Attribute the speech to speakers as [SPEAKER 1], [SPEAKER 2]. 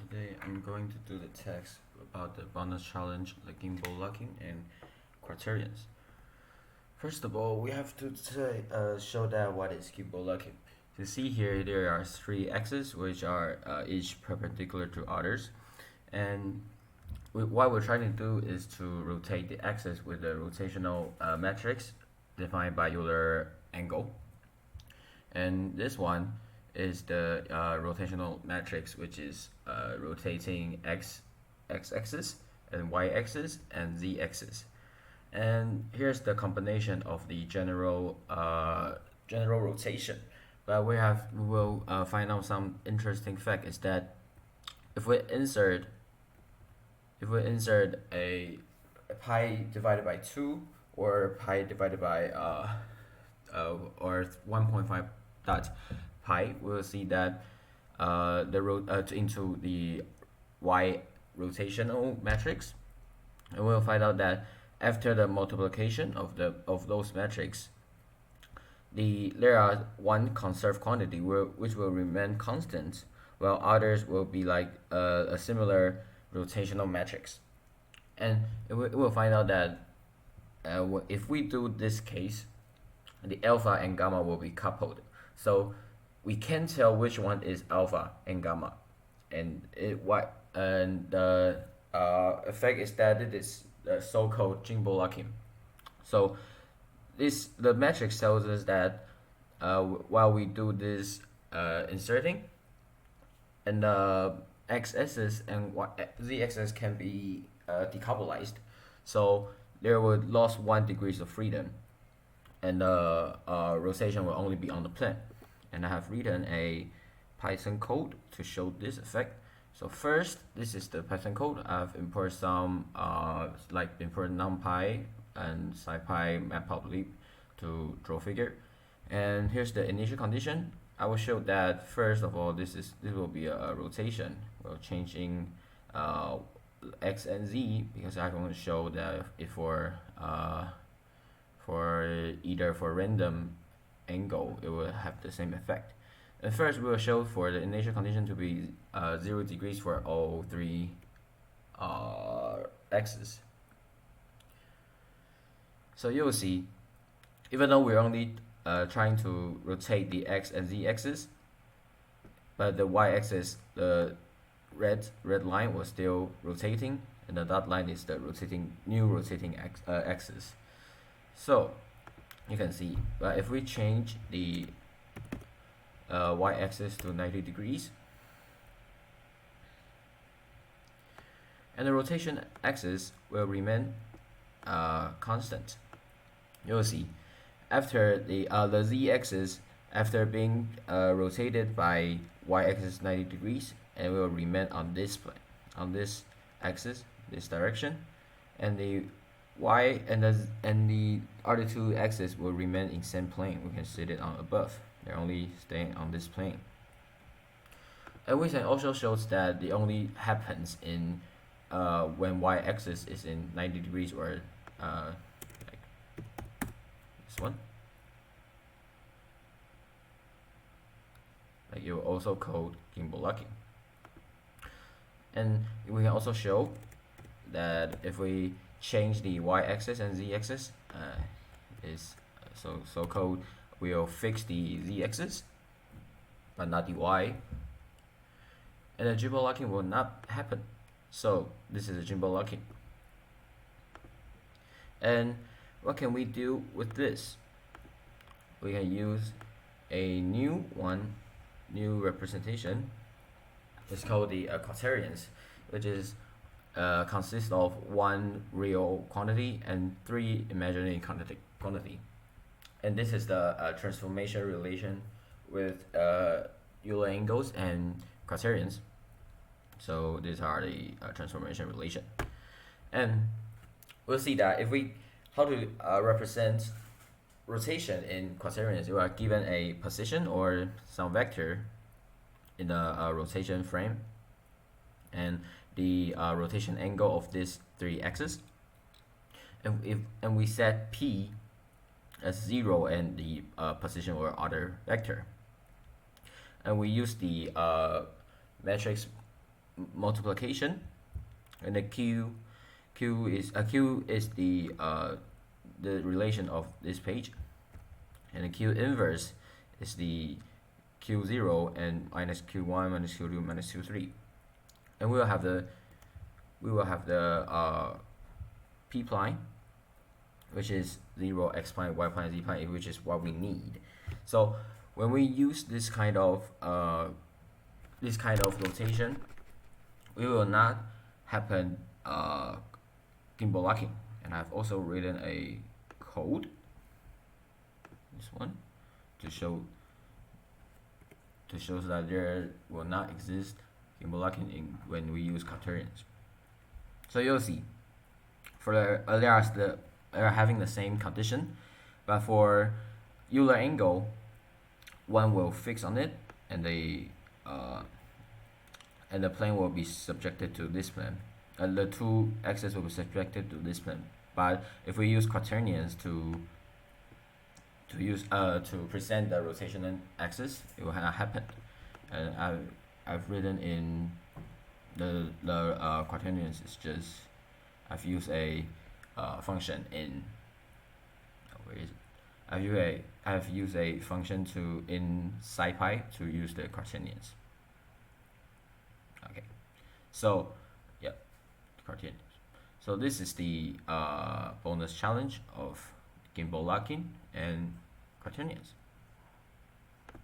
[SPEAKER 1] Today I'm going to do the text about the bonus challenge, the gimbal locking and quaternions. First of all, we have to show that what is gimbal locking. You see here there are three axes which are each perpendicular to others, and what we're trying to do is to rotate the axis with the rotational matrix defined by Euler angle. And this one is the rotational matrix, which is rotating x-axis and y-axis and z-axis. And here's the combination of the general rotation. But we will find out some interesting fact is that if we insert a pi divided by 2 or pi divided by or 1.5 dot pi, we'll see that into the y rotational matrix, and we'll find out that after the multiplication of those metrics, there are one conserved quantity which will remain constant, while others will be like a similar rotational matrix. And we'll find out that if we do this case, the alpha and gamma will be coupled. So we can tell which one is alpha and gamma, and the effect is that it is the so-called gimbal locking. So the matrix tells us that while we do this inserting, and the x-axis and z-axis can be decoupled, so there would lose 1 degree of freedom, and the rotation will only be on the plane. And I have written a Python code to show this effect. So first, this is the Python code. I've imported some import numpy and scipy matplotlib to draw figure. And here's the initial condition. I will show that first of all, this will be a rotation. We're changing x and z because I want to show that if for either for random angle, it will have the same effect. And first, we will show for the initial condition to be 0 degrees for all three axes. So you will see, even though we're only trying to rotate the x and z axis, but the y axis, the red line was still rotating, and the dot line is the new rotating axis. So you can see, but if we change the y-axis to 90 degrees, and the rotation axis will remain constant. You'll see, after the z-axis, after being rotated by y-axis 90 degrees, and will remain on this plane, on this axis, this direction, and the y and the other two axes will remain in same plane. We can see it on above. They're only staying on this plane. And we can also show that it only happens in when y-axis is in 90 degrees or like this one. Like you also code gimbal locking. And we can also show that if we change the y-axis and z-axis, so-called we'll fix the z-axis but not the y, and the gimbal locking will not happen. So this is a gimbal locking. And what can we do with this? We can use a new representation. It's called the quaternions, which is consists of one real quantity and three imaginary quantity. And this is the transformation relation with Euler angles and quaternions. So these are the transformation relation. And we'll see that if we how to represent rotation in quaternions. You are given a position or some vector in the rotation frame, and the rotation angle of these three axes, and we set p as 0 and the position or other vector, and we use the matrix multiplication, and the q is the relation of this page, and the q inverse is the q0 and minus q1 minus q2 minus q3, and we will have the p prime, which is 0, x prime, y prime, z prime, which is what we need. So when we use this kind of notation, we will not happen gimbal locking. And I've also written a code, this one, to show that there will not exist gimbal locking when we use quaternions. So you'll see, for the LRs, they are having the same condition, but for Euler angle, one will fix on it, and the plane will be subjected to this plane. The two axes will be subjected to this plane. But if we use quaternions to present the rotational axis, it will not happen. And I've written in the quaternions. It's just I've used a function in where is it? I've used a function in SciPy to use the quaternions. Okay, so yeah, quaternions. So this is the bonus challenge of gimbal locking and quaternions.